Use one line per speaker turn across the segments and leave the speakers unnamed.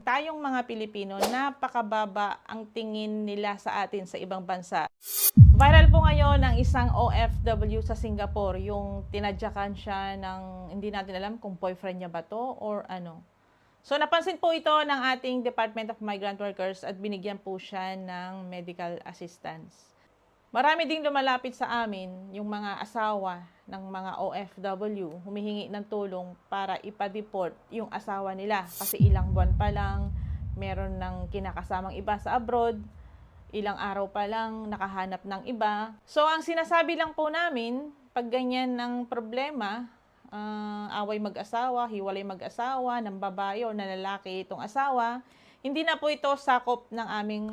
tayong mga Pilipino, napakababa ang tingin nila sa atin sa ibang bansa. Viral po ngayon ang isang OFW sa Singapore, yung tinadyakan siya ng hindi natin alam kung boyfriend niya ba to or ano. So napansin po ito ng ating Department of Migrant Workers at binigyan po siya ng medical assistance. Marami ding lumalapit sa amin yung mga asawa ng mga OFW, humihingi ng tulong para ipa-deport yung asawa nila kasi ilang buwan pa lang meron ng kinakasamang iba sa abroad, ilang araw pa lang nakahanap ng iba. So ang sinasabi lang po namin, pag ganyan ng problema, away mag-asawa, hiwalay mag-asawa, ng babae o ng lalaki itong asawa, hindi na po ito sakop ng aming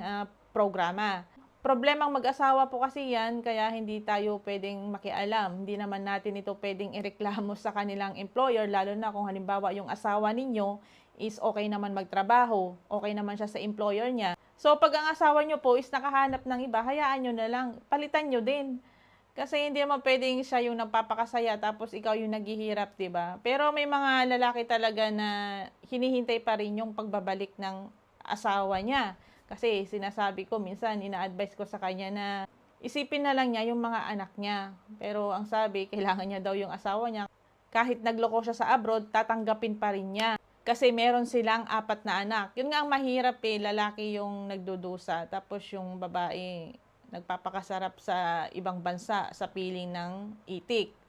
programa. Problemang mag-asawa po kasi yan, kaya hindi tayo pwedeng makialam. Hindi naman natin ito pwedeng ireklamo sa kanilang employer, lalo na kung halimbawa yung asawa ninyo is okay naman magtrabaho, okay naman siya sa employer niya. So pag ang asawa nyo po is nakahanap ng iba, hayaan nyo na lang, palitan nyo din. Kasi hindi naman pwedeng siya yung nagpapakasaya tapos ikaw yung naghihirap, 'di ba? Pero may mga lalaki talaga na hinihintay pa rin yung pagbabalik ng asawa niya. Kasi sinasabi ko, minsan ina-advise ko sa kanya na isipin na lang niya yung mga anak niya. Pero ang sabi, kailangan niya daw yung asawa niya. Kahit nagloko siya sa abroad, tatanggapin pa rin niya. Kasi meron silang 4 na anak. Yun nga ang mahirap lalaki yung nagdudusa. Tapos yung babae, nagpapakasarap sa ibang bansa sa piling ng itik.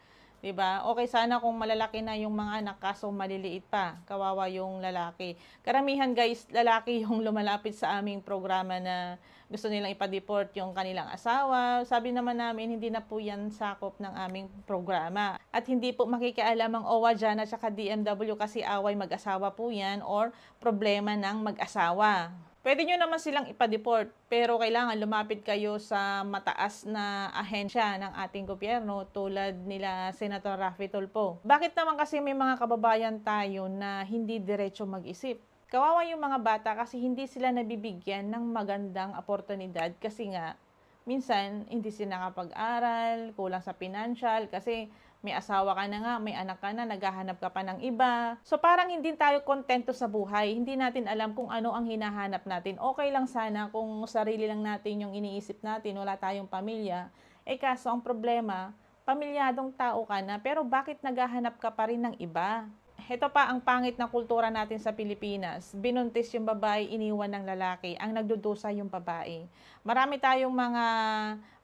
'Di ba? Okay sana kung malalaki na yung mga anak kaso maliliit pa. Kawawa yung lalaki. Karamihan guys, lalaki yung lumalapit sa aming programa na gusto nilang ipa-deport yung kanilang asawa. Sabi naman namin, hindi na po yan sakop ng aming programa. At hindi po makikialam ang OWA dyan at saka DMW kasi away mag-asawa po yan or problema ng mag-asawa. Pwede nyo naman silang ipa-deport, pero kailangan lumapit kayo sa mataas na ahensya ng ating gobyerno tulad nila Senator Raffy Tulfo. Bakit naman kasi may mga kababayan tayo na hindi diretso mag-isip? Kawawa yung mga bata kasi hindi sila nabibigyan ng magandang oportunidad kasi nga minsan hindi sila nakapag-aral, kulang sa financial kasi may asawa ka na nga, may anak ka na, naghahanap ka pa ng iba. So parang hindi tayo kontento sa buhay. Hindi natin alam kung ano ang hinahanap natin. Okay lang sana kung sarili lang natin yung iniisip natin, wala tayong pamilya. Kaso ang problema, pamilyadong tao ka na, pero bakit naghahanap ka pa rin ng iba? Ito pa ang pangit na kultura natin sa Pilipinas. Binuntis yung babae, iniwan ng lalaki. Ang nagdudusa yung babae. Marami tayong mga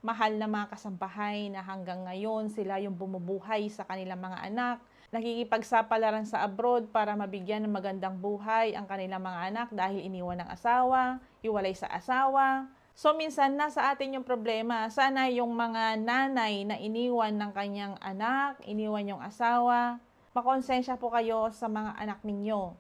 mahal na mga kasambahay na hanggang ngayon sila yung bumubuhay sa kanilang mga anak. Nakikipagsapalaran sa abroad para mabigyan ng magandang buhay ang kanilang mga anak dahil iniwan ng asawa, hiwalay sa asawa. So minsan nasa atin yung problema. Sana yung mga nanay na iniwan ng kanyang anak, iniwan yung asawa, makonsensya po kayo sa mga anak ninyo.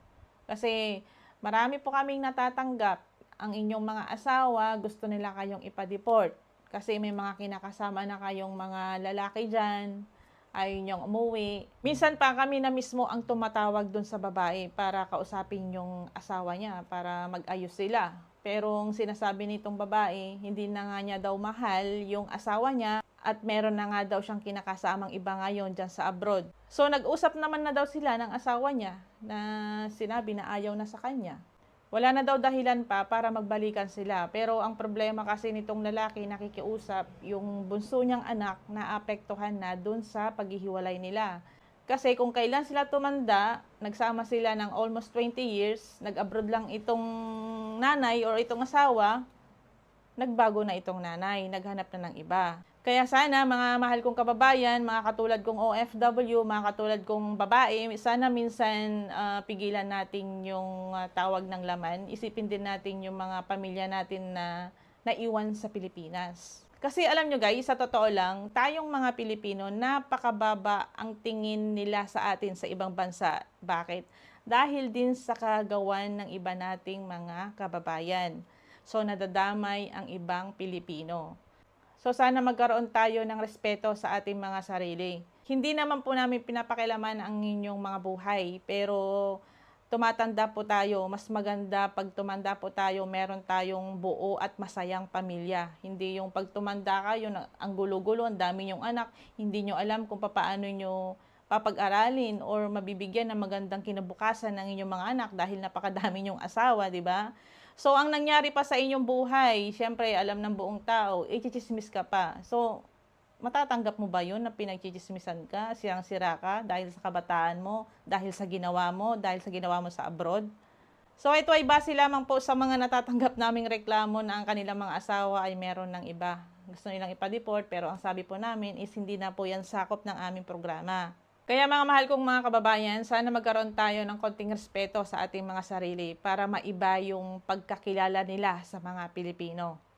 Kasi marami po kaming natatanggap. Ang inyong mga asawa, gusto nila kayong ipa-deport. Kasi may mga kinakasama na kayong mga lalaki dyan, ayaw niyong umuwi. Minsan pa kami na mismo ang tumatawag dun sa babae para kausapin yung asawa niya, para mag-ayos sila. Pero ang sinasabi nitong babae, hindi na nga niya daw mahal yung asawa niya at meron na nga daw siyang kinakasamang iba ngayon dyan sa abroad. So nag-usap naman na daw sila ng asawa niya na sinabi na ayaw na sa kanya. Wala na daw dahilan pa para magbalikan sila. Pero ang problema kasi nitong lalaki nakikiusap, yung bunso niyang anak na apektuhan na dun sa paghihiwalay nila. Kasi kung kailan sila tumanda, nagsama sila ng almost 20 years, nag-abroad lang itong nanay or itong asawa, nagbago na itong nanay, naghanap na ng iba. Kaya sana mga mahal kong kababayan, mga katulad kong OFW, mga katulad kong babae, sana minsan pigilan natin yung tawag ng laman. Isipin din natin yung mga pamilya natin na naiwan sa Pilipinas. Kasi alam nyo guys, sa totoo lang, tayong mga Pilipino, napakababa ang tingin nila sa atin sa ibang bansa. Bakit? Dahil din sa kagawan ng iba nating mga kababayan. So nadadamay ang ibang Pilipino. So sana magkaroon tayo ng respeto sa ating mga sarili. Hindi naman po namin pinapakilaman ang inyong mga buhay, pero tumatanda po tayo, mas maganda pag tumanda po tayo, meron tayong buo at masayang pamilya. Hindi yung pag tumanda kayo, ang gulo-gulo, ang dami yung anak, hindi nyo alam kung paano nyo papag-aralin or mabibigyan ng magandang kinabukasan ng inyong mga anak dahil napakadami niyong asawa, di ba? So, ang nangyari pa sa inyong buhay, syempre, alam ng buong tao, chichismis ka pa. So, matatanggap mo ba yun na pinagchichismisan ka, sirang-sira ka dahil sa kabataan mo, dahil sa ginawa mo, dahil sa ginawa mo sa abroad? So ito ay base lamang po sa mga natatanggap naming reklamo na ang kanilang mga asawa ay meron ng iba. Gusto nilang ipa-deport pero ang sabi po namin is hindi na po yan sakop ng aming programa. Kaya mga mahal kong mga kababayan, sana magkaroon tayo ng konting respeto sa ating mga sarili para maiba yung pagkakilala nila sa mga Pilipino.